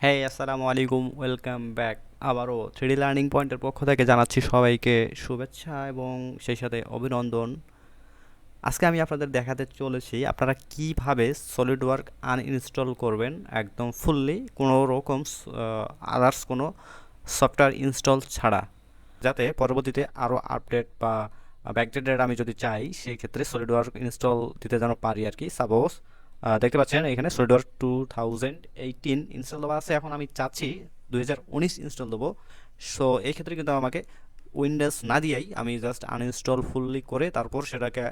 হ্যাঁ, আসসালামু আলাইকুম, ওয়েলকাম ব্যাক। আবারও থ্রিডি লার্নিং পয়েন্টের পক্ষ থেকে জানাচ্ছি সবাইকে শুভেচ্ছা এবং সেই সাথে অভিনন্দন। আজকে আমি আপনাদের দেখাতে চলেছি আপনারা কিভাবে সলিড ওয়ার্ক আনইনস্টল করবেন একদম ফুললি, কোনো রকম আদার্স কোনো সফটওয়্যার ইনস্টল ছাড়া, যাতে পরবর্তীতে আরও আপডেট বা ব্যাকডেটেড আমি যদি চাই সেই ক্ষেত্রে সলিড ওয়ার্ক ইনস্টল দিতে যেন পারি আর কি। সাপোজ দেখতে পাচ্ছেন এখানে সলিড ওয়ার্ক 2018 ইনস্টল দেওয়া আছে, এখন আমি চাচ্ছি 2019 ইনস্টল দেবো। সো এই ক্ষেত্রে কিন্তু আমাকে উইন্ডোজ না দিয়েই আমি জাস্ট আনইনস্টল ফুললি করে তারপর সেটাকে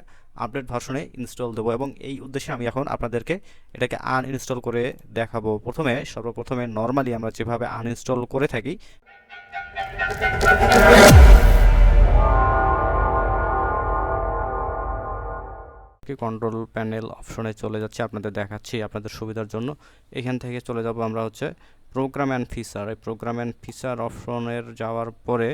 আপডেট ভার্সনে ইনস্টল দেবো, এবং এই উদ্দেশ্যে আমি এখন আপনাদেরকে এটাকে আনইনস্টল করে দেখাবো। সর্বপ্রথমে নর্মালি আমরা যেভাবে আনইনস্টল করে থাকি, কন্ট্রোল প্যানেল অপশনে চলে যাচ্ছে, আপনাদের দেখাচ্ছি আপনাদের সুবিধার জন্য। এখান থেকে চলে যাব আমরা হচ্ছে প্রোগ্রাম অ্যান্ড ফিচার। এই প্রোগ্রাম অ্যান্ড ফিচার অপশনের যাওয়ার পরে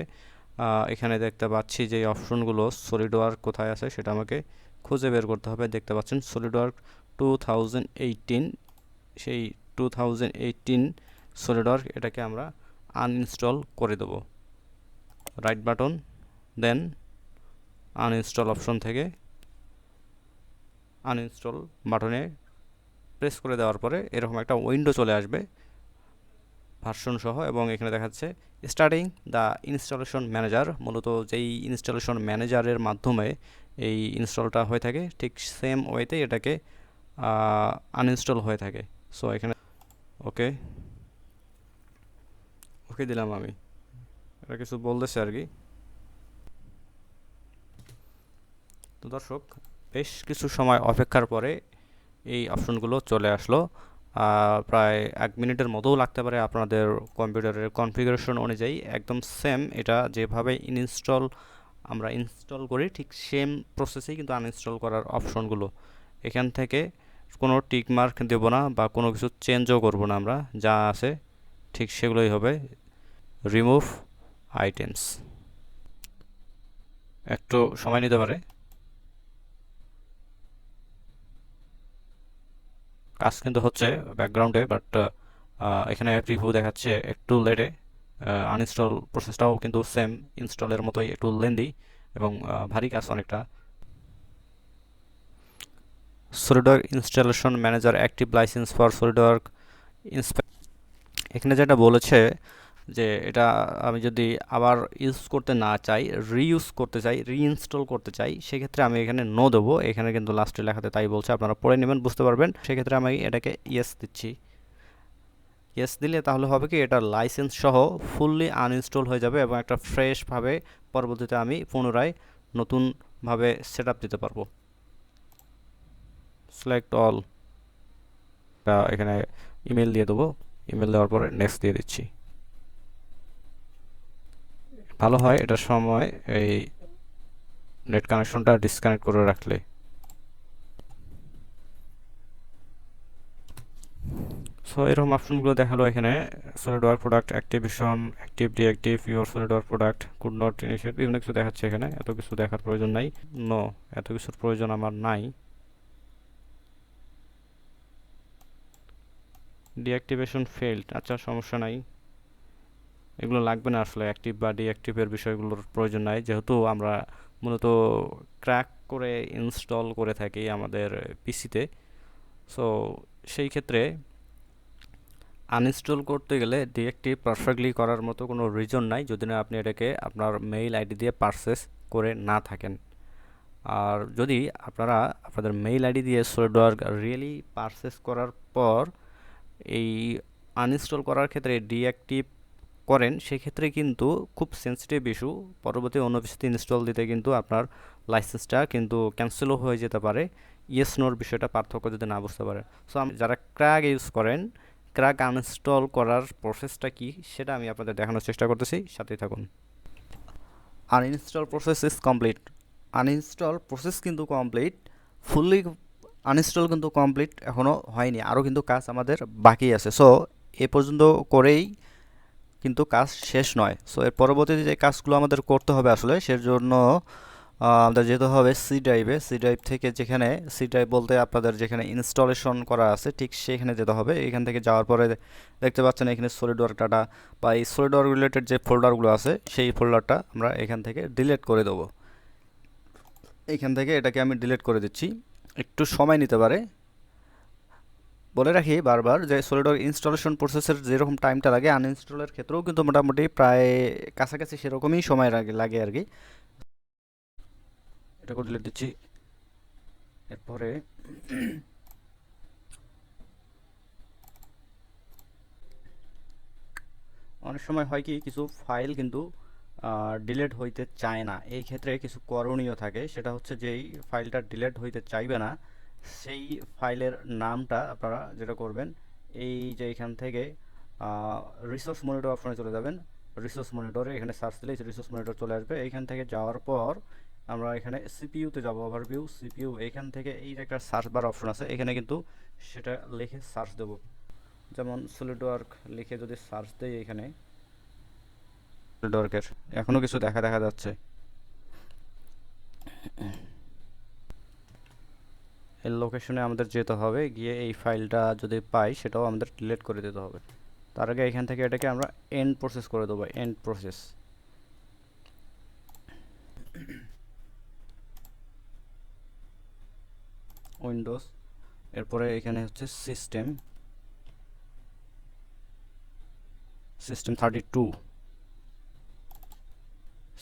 এখানে দেখতে পাচ্ছি যে অপশনগুলো সলিড ওয়ার্ক কোথায় আছে সেটা আমাকে খুঁজে বের করতে হবে। দেখতে পাচ্ছেন সলিড ওয়ার্ক 2018, সেই 2018 সলিড ওয়ার্ক, এটাকে আমরা আনইনস্টল করে দেবো। রাইট বাটন, দেন আনইনস্টল অপশন থেকে আনইনস্টল বাটনে প্রেস করে দেওয়ার পরে এরকম একটা উইন্ডো চলে আসবে ভার্সন সহ, এবং এখানে দেখাচ্ছে স্টার্টিং দ্য ইনস্টলেশন ম্যানেজার। মূলত যেই ইনস্টলেশন ম্যানেজারের মাধ্যমে এই ইনস্টলটা হয়ে থাকে, ঠিক সেম ওয়েতে এটাকে আনইনস্টল হয়ে থাকে। সো এখানে ওকে ওকে দিলাম আমি, এটা কিছু বলতেছে আর কি। তো দর্শক, বেশ কিছু সময় অপেক্ষার পরে এই অপশনগুলো চলে আসলো। প্রায় 1 মিনিটের মতোও লাগতে পারে আপনাদের কম্পিউটারের কনফিগারেশন অনুযায়ী। একদম সেম এটা যেভাবে আমরা ইনস্টল করি ঠিক সেম প্রসেসেই কিন্তু আনইনস্টল করার অপশনগুলো। এখান থেকে কোনো টিক মার্ক দেবো না বা কোনো কিছু চেঞ্জও করব না, আমরা যা আছে ঠিক সেগুলোই হবে। রিমুভ আইটেমস, একটু সময় নিতে পারে, কাজ কিন্তু হচ্ছে ব্যাকগ্রাউন্ডে, বাট এখানে প্রিভিউ দেখাচ্ছে একটু লেটে। আনইনস্টল প্রসেসটাও কিন্তু সেম ইনস্টলের মতোই, একটু লেন্দি এবং ভারী কাজ অনেকটা। SolidWork installation manager active license for SolidWork inspect, এখানে যেটা বলেছে যে এটা আমি যদি আবার ইউজ করতে না চাই, রিইউজ করতে চাই, রিইনস্টল করতে চাই, সেক্ষেত্রে আমি এখানে নো দেবো। এখানে কিন্তু লাস্টে লেখাতে তাই বলছে, আপনারা পড়ে নেবেন, বুঝতে পারবেন। সেক্ষেত্রে আমি এটাকে ইয়েস দিচ্ছি। ইয়েস দিলে তাহলে হবে কি, এটা লাইসেন্স সহ ফুললি আনইনস্টল হয়ে যাবে এবং একটা ফ্রেশভাবে পরবর্তীতে আমি পুনরায় নতুনভাবে সেট আপ দিতে পারবো। সিলেক্ট অল, এখানে ইমেল দিয়ে দেবো। ইমেল দেওয়ার পরে নেক্সট দিয়ে দিচ্ছি। ভালো হয় এটার সময় এই নেট কানেকশনটা ডিসকানেক্ট করে রাখলে। সো এরকম অপশনগুলো দেখালো এখানে। SolidWork product activation, active deactive your SolidWork product could not initiate, বিভিন্ন কিছু দেখাচ্ছে এখানে। এত কিছু দেখার প্রয়োজন নাই, নো, এত কিছুর প্রয়োজন আমার নাই। ডিঅ্যাক্টিভেশন ফেইল্ড, আচ্ছা সমস্যা নাই, এগুলো লাগবে না আসলে। অ্যাক্টিভ বা ডিঅ্যাক্টিভের বিষয়গুলোর প্রয়োজন নাই, যেহেতু আমরা মূলত ক্র্যাক করে ইনস্টল করে থাকি আমাদের পিসিতে। সো সেই ক্ষেত্রে আনইনস্টল করতে গেলে ডিরেক্টলি পারফেক্টলি করার মতো কোনো রিজন নাই, যদি না আপনি এটাকে আপনার মেইল আইডি দিয়ে পারচেস করে না থাকেন। আর যদি আপনারা আপনাদের মেইল আইডি দিয়ে সলিডওয়ার্ক রিয়েলি পারচেস করার পর এই আনইনস্টল করার ক্ষেত্রে ডিঅ্যাক্টিভ করেন, সেক্ষেত্রে কিন্তু খুব সেন্সিটিভ ইস্যু, পরবর্তী অন্য কিছুতে ইনস্টল দিতে কিন্তু আপনার লাইসেন্সটা কিন্তু ক্যান্সেলও হয়ে যেতে পারে, ইয়েস নোর বিষয়টা পার্থক্য যদি না বুঝতে পারেন। সো যারা ক্র্যাক ইউজ করেন, ক্র্যাক আনইনস্টল করার প্রসেসটা কি সেটা আমি আপনাদের দেখানোর চেষ্টা করতেছি, সাথেই থাকুন। Uninstall process is complete. Uninstall process কিন্তু কমপ্লিট, ফুললি আনইনস্টল কিন্তু কমপ্লিট এখনও হয়নি, আরও কিন্তু কাজ আমাদের বাকি আছে। সো এ পর্যন্ত করেই কিন্তু কাজ শেষ নয়। সো এর পরবর্তীতে যে কাজগুলো আমাদের করতে হবে আসলে সেজন্য আমাদের যেতে হবে সি ড্রাইভে। সি ড্রাইভ থেকে যেখানে সি ড্রাইভ বলতে আপনাদের যেখানে ইনস্টলেশন করা আছে ঠিক সেখানে যেতে হবে। এখান থেকে যাওয়ার পরে দেখতে পাচ্ছেন এখানে সলিডওয়ার্ক ডাটা বা এই সলিডওয়ার্ক রিলেটেড যে ফোল্ডারগুলো আছে সেই ফোল্ডারটা আমরা এখান থেকে ডিলিট করে দেবো। এইখান থেকে এটাকে আমি ডিলিট করে দিচ্ছি, একটু সময় নিতে পারে। বলে রাখি বারবার যে সলিডওয়ার্ক ইনস্টলেশন প্রসেসের যেরকম টাইমটা লাগে আনইনস্টলের ক্ষেত্রেও কিন্তু মোটামুটি প্রায় কাছাকাছি সেরকমই সময় লাগে আর কি। এটাকে ডিলিট দিচ্ছি। এরপরে অনেক সময় হয় কি কিছু ফাইল কিন্তু ডিলিট হইতে চায় না, এই ক্ষেত্রে কিছু করণীয় থাকে। সেটা হচ্ছে যেই ফাইলটা ডিলিট হইতে চাইবে না সেই ফাইলের নামটা আপনারা যেটা করবেন, এই যে এখান থেকে রিসোর্স মনিটর অপশনে চলে যাবেন। রিসোর্স মনিটরে এখানে সার্চ দিলে রিসোর্স মনিটর চলে আসবে। এইখান থেকে যাওয়ার পর আমরা এখানে সিপিইউতে যাব, ওভারভিউ সিপিইউ। এইখান থেকে এই যে একটা সার্চ বার অপশন আছে, এখানে কিন্তু সেটা লিখে সার্চ দেবো। যেমন সলিডওয়ার্ক লিখে যদি সার্চ দেই, এখানে সলিডওয়ার্কের এখনো কিছু দেখা যাচ্ছে। এই লোকেশনে আমাদের যেতে হবে, গিয়ে এই ফাইলটা যদি পাই সেটাও আমাদের ডিলিট করে দিতে হবে। তার আগে এখান থেকে এটাকে আমরা এন্ড প্রসেস করে দেবো, এন্ড প্রসেস। উইন্ডোজ, এরপরে এখানে হচ্ছে সিস্টেম 32,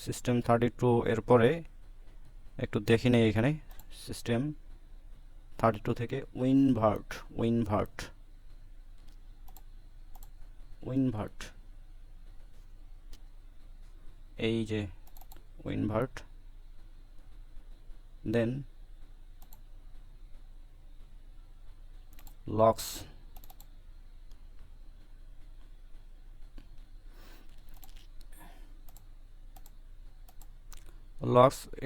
সিস্টেম 32। এরপরে একটু দেখি নেই এখানে সিস্টেম 32 থেকে উইনভার্ট, এই যে উইনভার্ট, দেন লক্স,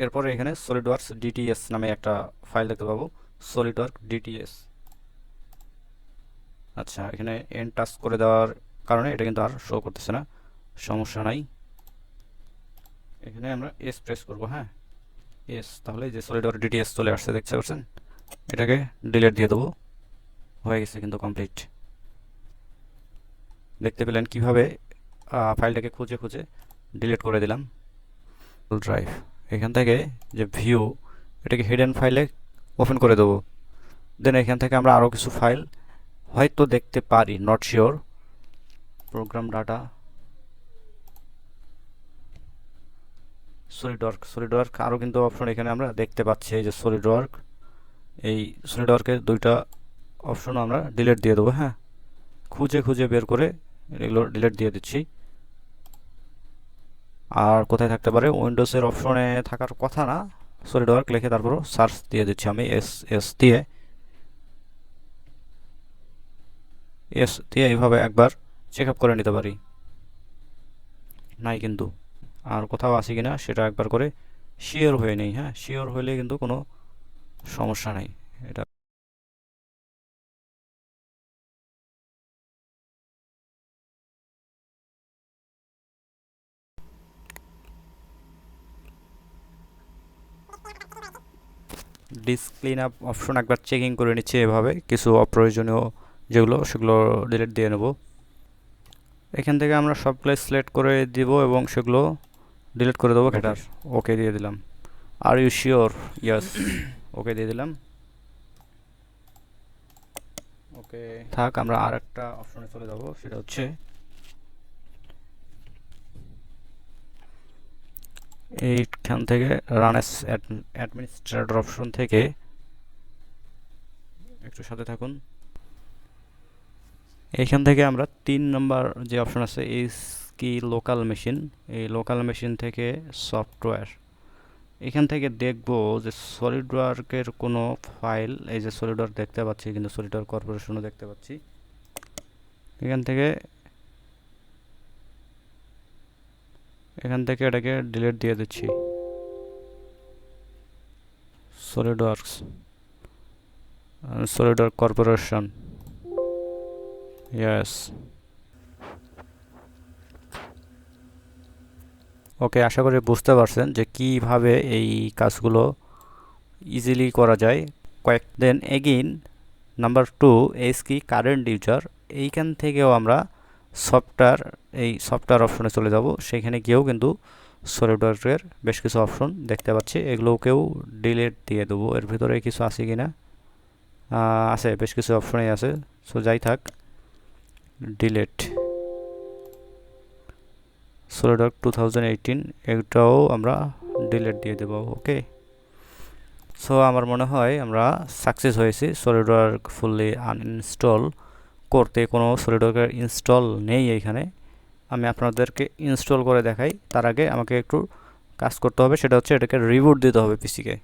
এরপরে এখানে সলিডওয়ার্কস ডিটিএস নামে একটা ফাইল দেখতে পাবো, সলিডওয়ার্ক ডিটিএস। আচ্ছা, এখানে এন্ড টাচ করে দেওয়ার কারণে এটা কিন্তু আর শো করতেছে না, সমস্যা নাই। এখানে আমরা এস প্রেস করবো, হ্যাঁ এস, তাহলে যে সলিডওয়ার্ক ডিটিএস চলে আসছে, দেখতে পাচ্ছেন। এটাকে ডিলিট দিয়ে দেবো, হয়ে গেছে কিন্তু কমপ্লিট। দেখতে পেলেন কিভাবে ফাইলটাকে খুঁজে ডিলিট করে দিলাম। ড্রাইভ, এখান থেকে যে ভিউ, এটাকে হিডেন ফাইলে ওপেন করে দেবো। দেন এখান থেকে আমরা আরও কিছু ফাইল হয়তো দেখতে পারি, not sure. Programme data, SolidWork আরও কিন্তু অপশন এখানে আমরা দেখতে পাচ্ছি। এই যে সলিডওয়ার্ক, এই সলিডওয়ার্কের দুইটা অপশন আমরা ডিলিট দিয়ে দেবো, হ্যাঁ খুঁজে বের করে এগুলো ডিলিট দিয়ে দিচ্ছি। আর কোথায় থাকতে পারে, উইন্ডোজের অপশনে থাকার কথা না, সলিডওয়ার্ক লিখে তারপর সার্চ দিয়ে দিচ্ছি আমি, এস দিয়ে এইভাবে একবার চেক আপ করে নিতে পারি নাই কিন্তু আর কোথাও আছে কিনা সেটা একবার করে শিওর হয়ে নেই। হ্যাঁ, শিওর হলে কিন্তু কোনো সমস্যা নাই। এটা ডিস্ক ক্লিন আপ অপশন একবার চেকিং করে নিচ্ছি, এভাবে কিছু অপ্রয়োজনীয় যেগুলো সেগুলো ডিলিট দিয়ে নেব। এখান থেকে আমরা সবগুলো সিলেক্ট করে দিব এবং সেগুলো ডিলিট করে দেবো। এটার ওকে দিয়ে দিলাম। Are you sure? Yes, okay দিয়ে দিলাম। ওকে থাক, আমরা আর একটা অপশনে চলে যাব, সেটা হচ্ছে এইখান থেকে রান অ্যাজ অ্যাডমিনিস্ট্রেটর অপশন থেকে, একটু সাথে থাকুন। এইখান থেকে আমরা 3 নম্বর যে অপশন আছে ইজ কি লোকাল মেশিন, এই লোকাল মেশিন থেকে সফটওয়্যার, এখান থেকে দেখব যে সলিডওয়ার্কের কোনো ফাইল, এই যে সলিডওয়ার্ক দেখতে পাচ্ছি কিন্তু সলিডওয়ার্ক কর্পোরেশনও দেখতে পাচ্ছি। এখান থেকে এটাকে ডিলিট দিয়ে দিচ্ছি। SolidWork corporation, yes. ওকে, আশা করি বুঝতে পারছেন যে কিভাবে এই কাজগুলো ইজিলি করা যায়। দেন এগেইন নাম্বার 2 এস কি কারেন্ট ইউজার, এইখান থেকেও আমরা সফটওয়্যার এই সফটওয়্যার অপশনে চলে যাব। সেখানে গিয়েও কিন্তু সলিডওয়ার্কের বেশ কিছু অপশন দেখতে পাচ্ছি, এগুলোকেও ডিলিট দিয়ে দেবো। এর ভিতরে কিছু আছে কি না, আছে, বেশ কিছু অপশনই আছে। সো যাই থাক, ডিলিট সলিডওয়ার্ক 2018 এটাও আমরা ডিলিট দিয়ে দেবো। ওকে, সো আমার মনে হয় আমরা সাকসেস হয়েছি সলিডওয়ার্ক ফুললি আনইনস্টল করতে। কোনো সলিডওয়ার্কের ইনস্টল নেই এইখানে। আমি আপনাদেরকে ইনস্টল করে দেখাই। তার আগে আমাকে একটু কাজ করতে হবে, সেটা হচ্ছে এটাকে রিবুট দিতে হবে পিসিকে।